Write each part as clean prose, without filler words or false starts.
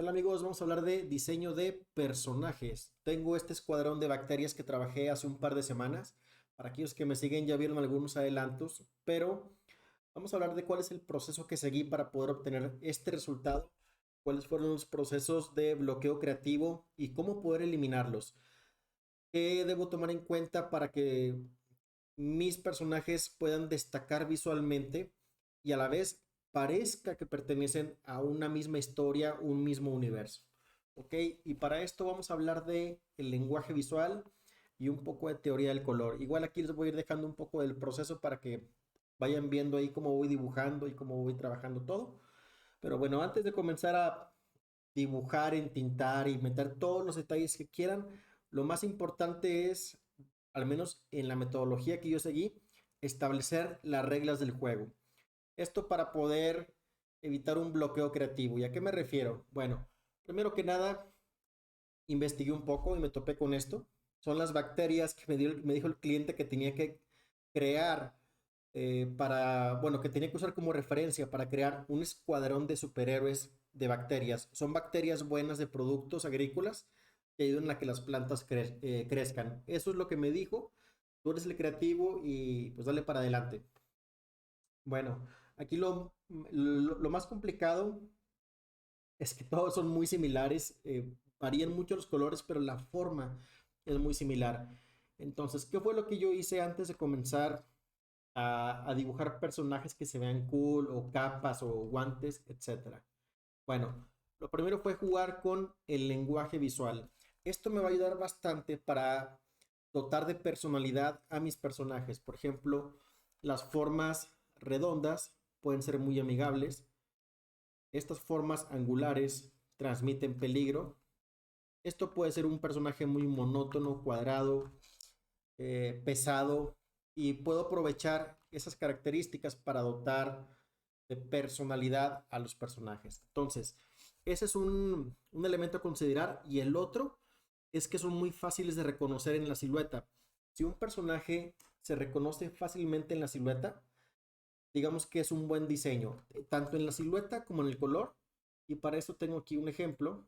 Hola amigos, vamos a hablar de diseño de personajes. Tengo este escuadrón de bacterias que trabajé hace un par de semanas. Para aquellos que me siguen ya vieron algunos adelantos, pero vamos a hablar de cuál es el proceso que seguí para poder obtener este resultado, cuáles fueron los procesos de bloqueo creativo y cómo poder eliminarlos. ¿Qué debo tomar en cuenta para que mis personajes puedan destacar visualmente y a la vez parezca que pertenecen a una misma historia, un mismo universo? ¿Ok? Y para esto vamos a hablar de el lenguaje visual y un poco de teoría del color. Igual aquí les voy a ir dejando un poco del proceso para que vayan viendo ahí cómo voy dibujando y cómo voy trabajando todo. Pero bueno, antes de comenzar a dibujar, entintar y meter todos los detalles que quieran, lo más importante es, al menos en la metodología que yo seguí, establecer las reglas del juego. Esto para poder evitar un bloqueo creativo. ¿Y a qué me refiero? Bueno, primero que nada, investigué un poco y me topé con esto. Son las bacterias que me dijo el cliente que tenía que crear bueno, que tenía que usar como referencia para crear un escuadrón de superhéroes de bacterias. Son bacterias buenas de productos agrícolas que ayudan a que las plantas crezcan. Eso es lo que me dijo. Tú eres el creativo y pues dale para adelante. Bueno, aquí lo más complicado es que todos son muy similares, varían mucho los colores, pero la forma es muy similar. Entonces, ¿qué fue lo que yo hice antes de comenzar a dibujar personajes que se vean cool o capas o guantes, etcétera? Bueno, lo primero fue jugar con el lenguaje visual. Esto me va a ayudar bastante para dotar de personalidad a mis personajes. Por ejemplo, las formas redondas pueden ser muy amigables. Estas formas angulares transmiten peligro. Esto puede ser un personaje muy monótono, cuadrado, pesado, y puedo aprovechar esas características para dotar de personalidad a los personajes. Entonces, ese es un elemento a considerar. Y el otro es que son muy fáciles de reconocer en la silueta. Si un personaje se reconoce fácilmente en la silueta, digamos que es un buen diseño, tanto en la silueta como en el color. Y para eso tengo aquí un ejemplo.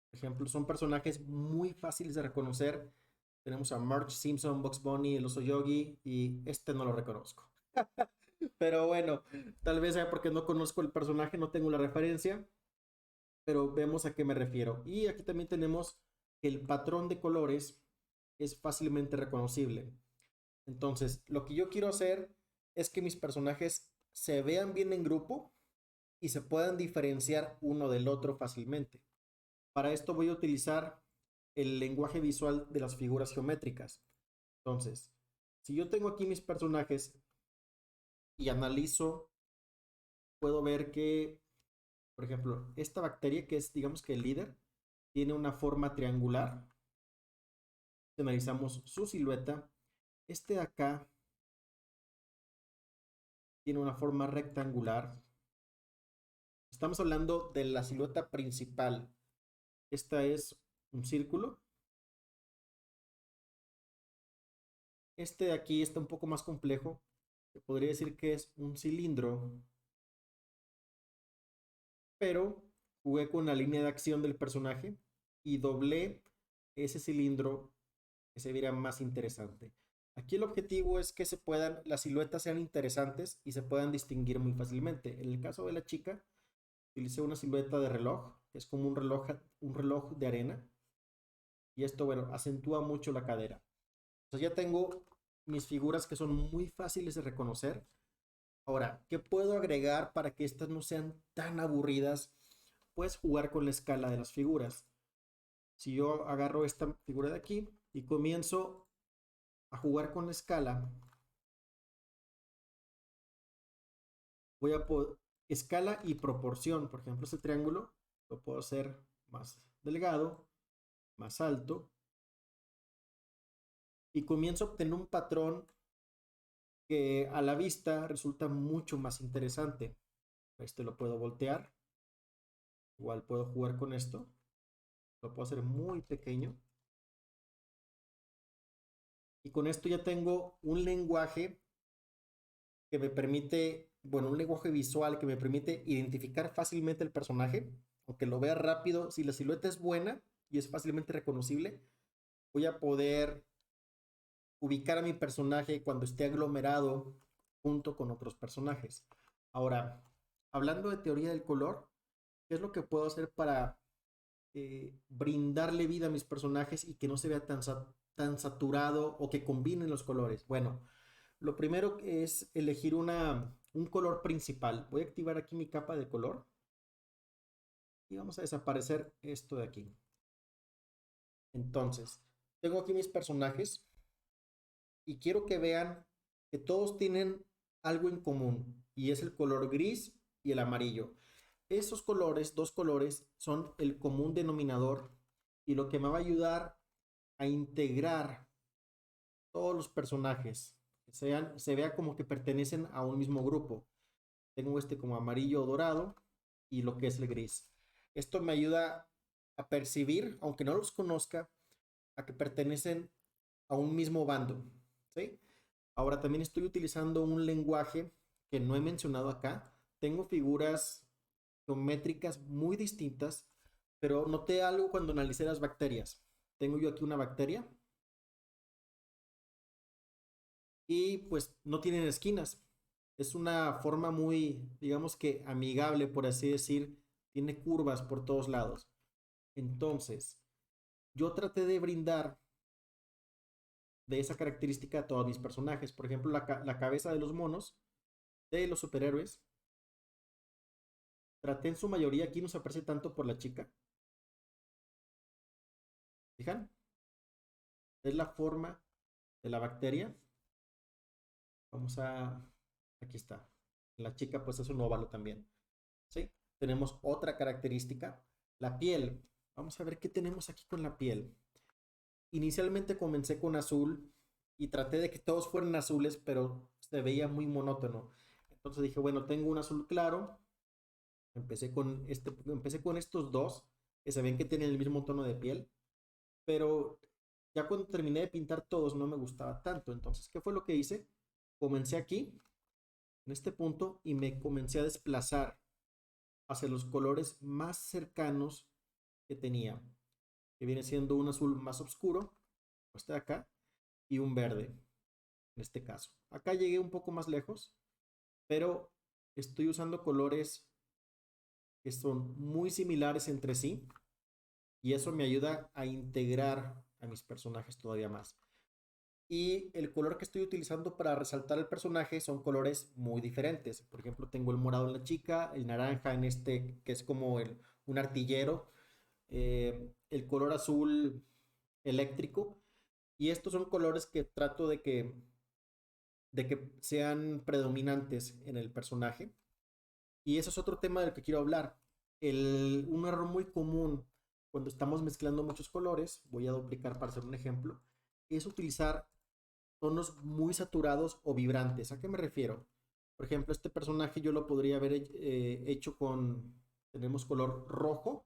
Por ejemplo, son personajes muy fáciles de reconocer. Tenemos a Marge Simpson, Bugs Bunny, el oso Yogi, y este no lo reconozco. Pero bueno, tal vez sea porque no conozco el personaje, no tengo la referencia, pero vemos a qué me refiero. Y aquí también tenemos que el patrón de colores es fácilmente reconocible. Entonces, lo que yo quiero hacer es que mis personajes se vean bien en grupo y se puedan diferenciar uno del otro fácilmente. Para esto voy a utilizar el lenguaje visual de las figuras geométricas. Entonces, si yo tengo aquí mis personajes y analizo, puedo ver que, por ejemplo, esta bacteria que es, digamos que el líder, tiene una forma triangular. Si analizamos su silueta, este de acá tiene una forma rectangular. Estamos hablando de la silueta principal. Esta es un círculo. Este de aquí está un poco más complejo. Se podría decir que es un cilindro, pero jugué con la línea de acción del personaje y doblé ese cilindro que se viera más interesante. Aquí el objetivo es que las siluetas sean interesantes y se puedan distinguir muy fácilmente. En el caso de la chica, utilicé una silueta de reloj, que es como un reloj de arena, y esto, bueno, acentúa mucho la cadera. Entonces ya tengo mis figuras que son muy fáciles de reconocer. Ahora, ¿qué puedo agregar para que estas no sean tan aburridas? Puedes jugar con la escala de las figuras. Si yo agarro esta figura de aquí y comienzo a jugar con la escala, voy a poder, escala y proporción. Por ejemplo, este triángulo lo puedo hacer más delgado, más alto, y comienzo a obtener un patrón que a la vista resulta mucho más interesante. Este lo puedo voltear, igual puedo jugar con esto, lo puedo hacer muy pequeño, y con esto ya tengo un lenguaje que me permite, bueno, un lenguaje visual que me permite identificar fácilmente el personaje. aunque lo vea rápido, si la silueta es buena y es fácilmente reconocible, voy a poder ubicar a mi personaje cuando esté aglomerado junto con otros personajes. Ahora, hablando de teoría del color, ¿qué es lo que puedo hacer para brindarle vida a mis personajes y que no se vea tan saturado o que combinen los colores? Bueno, lo primero es elegir un color principal. Voy a activar aquí mi capa de color y vamos a desaparecer esto de aquí. Entonces, tengo aquí mis personajes y quiero que vean que todos tienen algo en común y es el color gris y el amarillo. Esos colores, dos colores, son el común denominador y lo que me va a ayudar a integrar todos los personajes, se vea como que pertenecen a un mismo grupo. Tengo este como amarillo o dorado y lo que es el gris. Esto me ayuda a percibir, aunque no los conozca, a que pertenecen a un mismo bando, ¿sí? Ahora también estoy utilizando un lenguaje que no he mencionado acá. Tengo figuras geométricas muy distintas, pero noté algo cuando analicé las bacterias. Tengo yo aquí una bacteria y pues no tienen esquinas. Es una forma muy, digamos que amigable, por así decir, tiene curvas por todos lados. Entonces, yo traté de brindar de esa característica a todos mis personajes. Por ejemplo, la cabeza de los monos, de los superhéroes, traté en su mayoría, aquí no se aprecia tanto por la chica. ¿Fijan? Es la forma de la bacteria. Vamos a, aquí está. La chica pues es un óvalo también. ¿Sí? Tenemos otra característica, la piel. Vamos a ver qué tenemos aquí con la piel. Inicialmente comencé con azul y traté de que todos fueran azules, pero se veía muy monótono. Entonces dije, bueno, tengo un azul claro. Empecé con estos dos que se ven que tienen el mismo tono de piel, pero ya cuando terminé de pintar todos no me gustaba tanto. Entonces, ¿qué fue lo que hice? Comencé aquí, en este punto, y me comencé a desplazar hacia los colores más cercanos que tenía, que viene siendo un azul más oscuro, este de acá, y un verde, en este caso. Acá llegué un poco más lejos, pero estoy usando colores que son muy similares entre sí, y eso me ayuda a integrar a mis personajes todavía más. Y el color que estoy utilizando para resaltar el personaje son colores muy diferentes. Por ejemplo, tengo el morado en la chica, el naranja en este que es como un artillero, el color azul eléctrico. Y estos son colores que trato de que sean predominantes en el personaje. Y eso es otro tema del que quiero hablar. Un error muy común cuando estamos mezclando muchos colores, voy a duplicar para hacer un ejemplo, es utilizar tonos muy saturados o vibrantes. ¿A qué me refiero? Por ejemplo, este personaje yo lo podría haber hecho tenemos color rojo,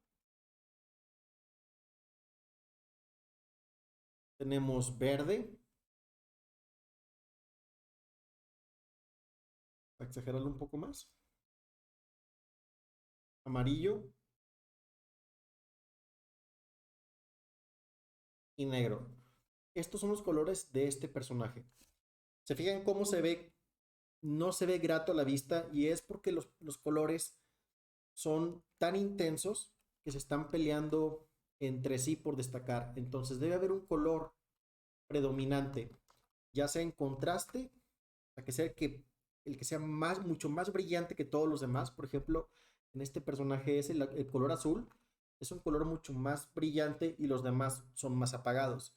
tenemos verde, para exagerarlo un poco más, amarillo y negro. Estos son los colores de este personaje. ¿Se fijan cómo se ve? No se ve grato a la vista y es porque los colores son tan intensos que se están peleando entre sí por destacar. Entonces debe haber un color predominante, ya sea en contraste, a que sea el que sea mucho más brillante que todos los demás. Por ejemplo, en este personaje es el color azul, es un color mucho más brillante y los demás son más apagados.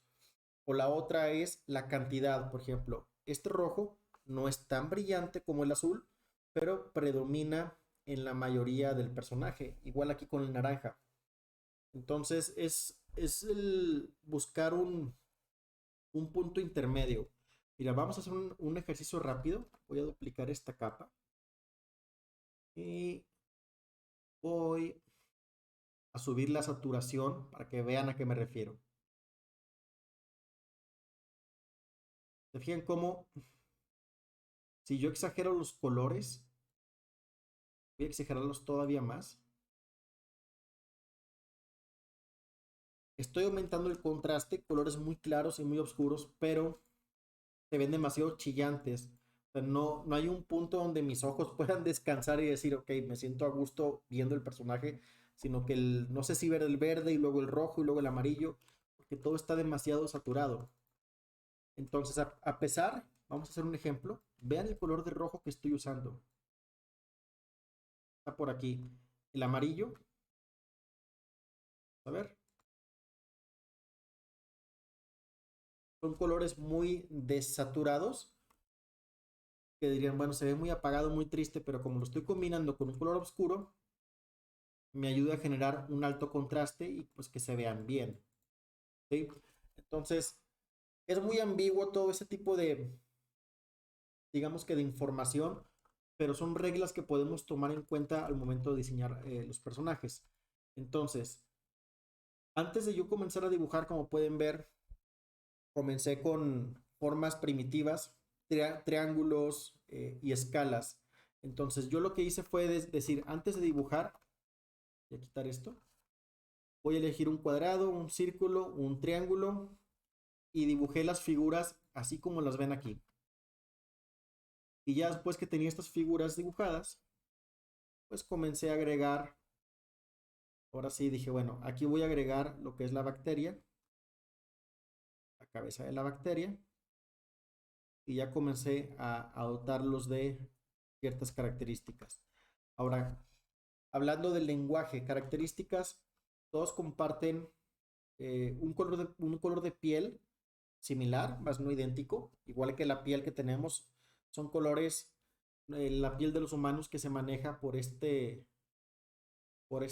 O la otra es la cantidad, por ejemplo, este rojo no es tan brillante como el azul, pero predomina en la mayoría del personaje, igual aquí con el naranja. Entonces es el buscar un punto intermedio. Mira, vamos a hacer un ejercicio rápido. Voy a duplicar esta capa y voy a subir la saturación para que vean a qué me refiero. ¿Se fijan cómo si yo exagero los colores, voy a exagerarlos todavía más? Estoy aumentando el contraste, colores muy claros y muy oscuros, pero se ven demasiado chillantes. O sea, no hay un punto donde mis ojos puedan descansar y decir, ok, me siento a gusto viendo el personaje, sino que no sé si ver el verde y luego el rojo y luego el amarillo, porque todo está demasiado saturado. Entonces, a pesar, vamos a hacer un ejemplo, vean el color de rojo que estoy usando. Está por aquí. El amarillo, a ver, son colores muy desaturados que dirían, bueno, se ve muy apagado, muy triste, pero como lo estoy combinando con un color oscuro, me ayuda a generar un alto contraste y pues que se vean bien, ¿sí? Entonces, es muy ambiguo todo ese tipo de, digamos que de información, pero son reglas que podemos tomar en cuenta al momento de diseñar los personajes. Entonces, antes de yo comenzar a dibujar, como pueden ver, comencé con formas primitivas, triángulos y escalas. Entonces, yo lo que hice fue decir, antes de dibujar, voy a quitar esto, voy a elegir un cuadrado, un círculo, un triángulo y dibujé las figuras así como las ven aquí. Y ya después que tenía estas figuras dibujadas, pues comencé a agregar, ahora sí dije, bueno, aquí voy a agregar lo que es la bacteria, la cabeza de la bacteria, y ya comencé a dotarlos de ciertas características. Ahora, hablando del lenguaje, características, todos comparten un color de piel similar, más no idéntico, igual que la piel que tenemos, son colores, la piel de los humanos que se maneja por este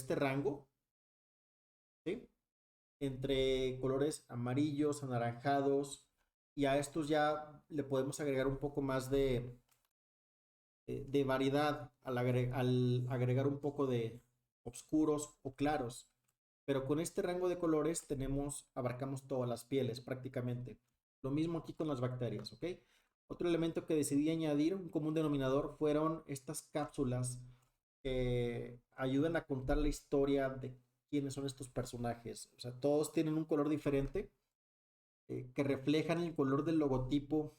rango, ¿sí? Entre colores amarillos, anaranjados, y a estos ya le podemos agregar un poco más de variedad al agregar un poco de oscuros o claros. Pero con este rango de colores abarcamos todas las pieles prácticamente. Lo mismo aquí con las bacterias, ¿ok? Otro elemento que decidí añadir, un común denominador, fueron estas cápsulas que ayudan a contar la historia de quiénes son estos personajes. O sea, todos tienen un color diferente que reflejan el color del logotipo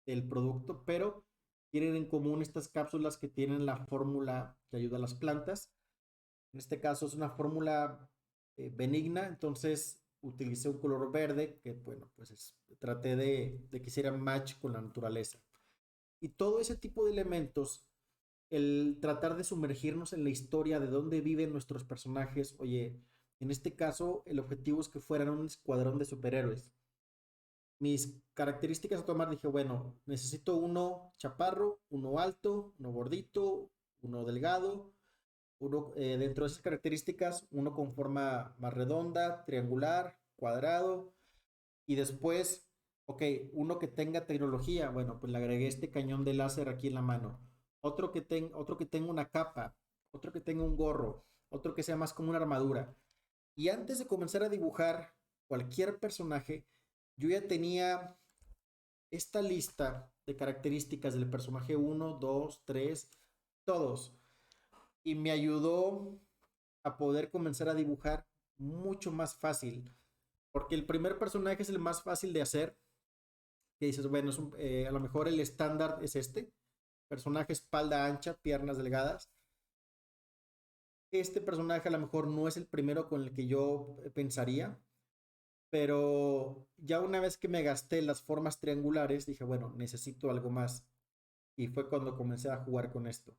del producto, pero tienen en común estas cápsulas que tienen la fórmula que ayuda a las plantas. En este caso es una fórmula benigna, entonces utilicé un color verde que, bueno, pues traté de que hiciera match con la naturaleza. Y todo ese tipo de elementos, el tratar de sumergirnos en la historia de dónde viven nuestros personajes, oye, en este caso el objetivo es que fueran un escuadrón de superhéroes. Mis características a tomar, dije, bueno, necesito uno chaparro, uno alto, uno gordito, uno delgado, uno dentro de esas características, uno con forma más redonda, triangular, cuadrado, y después, ok, uno que tenga tecnología, bueno, pues le agregué este cañón de láser aquí en la mano, otro que tenga una capa, otro que tenga un gorro, otro que sea más como una armadura. Y antes de comenzar a dibujar cualquier personaje, yo ya tenía esta lista de características del personaje uno 2 3 todos. Y me ayudó a poder comenzar a dibujar mucho más fácil. Porque el primer personaje es el más fácil de hacer. Que dices, bueno, a lo mejor el estándar es este. Personaje espalda ancha, piernas delgadas. Este personaje a lo mejor no es el primero con el que yo pensaría. Pero ya una vez que me gasté las formas triangulares, dije, bueno, necesito algo más. Y fue cuando comencé a jugar con esto.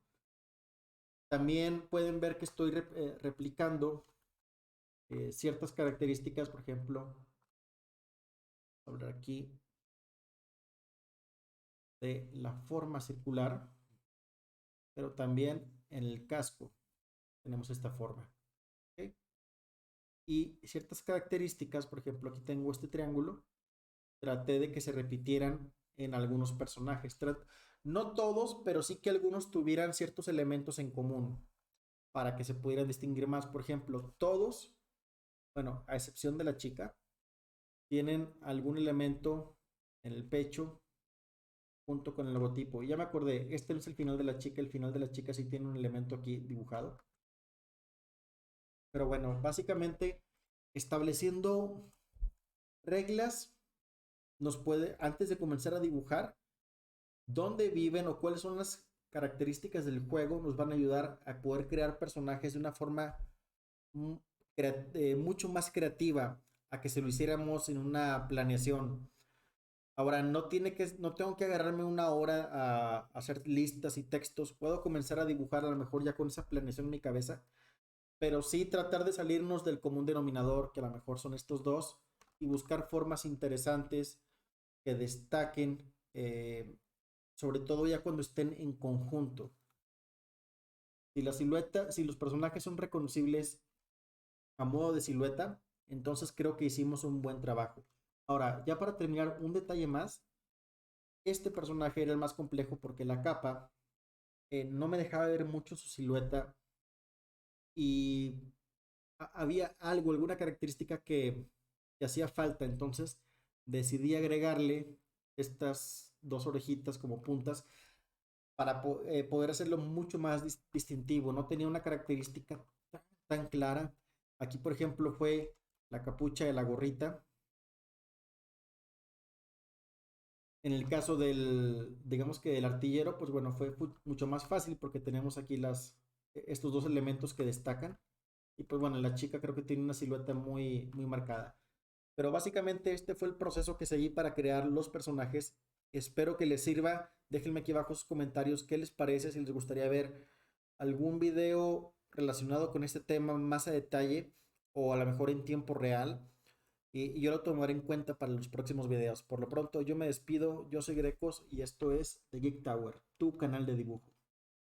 También pueden ver que estoy replicando ciertas características, por ejemplo, hablar aquí de la forma circular, pero también en el casco tenemos esta forma. ¿Okay? Y ciertas características, por ejemplo, aquí tengo este triángulo, traté de que se repitieran en algunos personajes. No todos, pero sí que algunos tuvieran ciertos elementos en común para que se pudieran distinguir más. Por ejemplo, todos, bueno, a excepción de la chica, tienen algún elemento en el pecho junto con el logotipo. Y ya me acordé, este no es el final de la chica, el final de la chica sí tiene un elemento aquí dibujado. Pero bueno, básicamente Estableciendo reglas nos puede, antes de comenzar a dibujar, dónde viven o cuáles son las características del juego, nos van a ayudar a poder crear personajes de una forma mm, mucho más creativa a que se lo hiciéramos en una planeación. Ahora, no tengo que agarrarme una hora a hacer listas y textos. Puedo comenzar a dibujar a lo mejor ya con esa planeación en mi cabeza, pero sí tratar de salirnos del común denominador, que a lo mejor son estos dos, y buscar formas interesantes que destaquen, sobre todo ya cuando estén en conjunto. Si la silueta, si los personajes son reconocibles a modo de silueta, entonces creo que hicimos un buen trabajo. Ahora, ya para terminar, un detalle más. Este personaje era el más complejo porque la capa no me dejaba ver mucho su silueta y había algo, alguna característica que hacía falta. Entonces decidí agregarle estas dos orejitas como puntas para poder hacerlo mucho más distintivo. No tenía una característica tan clara. Aquí, por ejemplo, fue la capucha de la gorrita. En el caso del, digamos que del artillero, pues bueno, fue mucho más fácil porque tenemos aquí estos dos elementos que destacan. Y pues bueno, la chica creo que tiene una silueta muy marcada. Pero básicamente este fue el proceso que seguí para crear los personajes. Espero que les sirva. Déjenme aquí abajo sus comentarios qué les parece, si les gustaría ver algún video relacionado con este tema más a detalle o a lo mejor en tiempo real. Y yo lo tomaré en cuenta para los próximos videos. Por lo pronto, yo me despido. Yo soy Grecos y esto es The Geek Tower, tu canal de dibujo.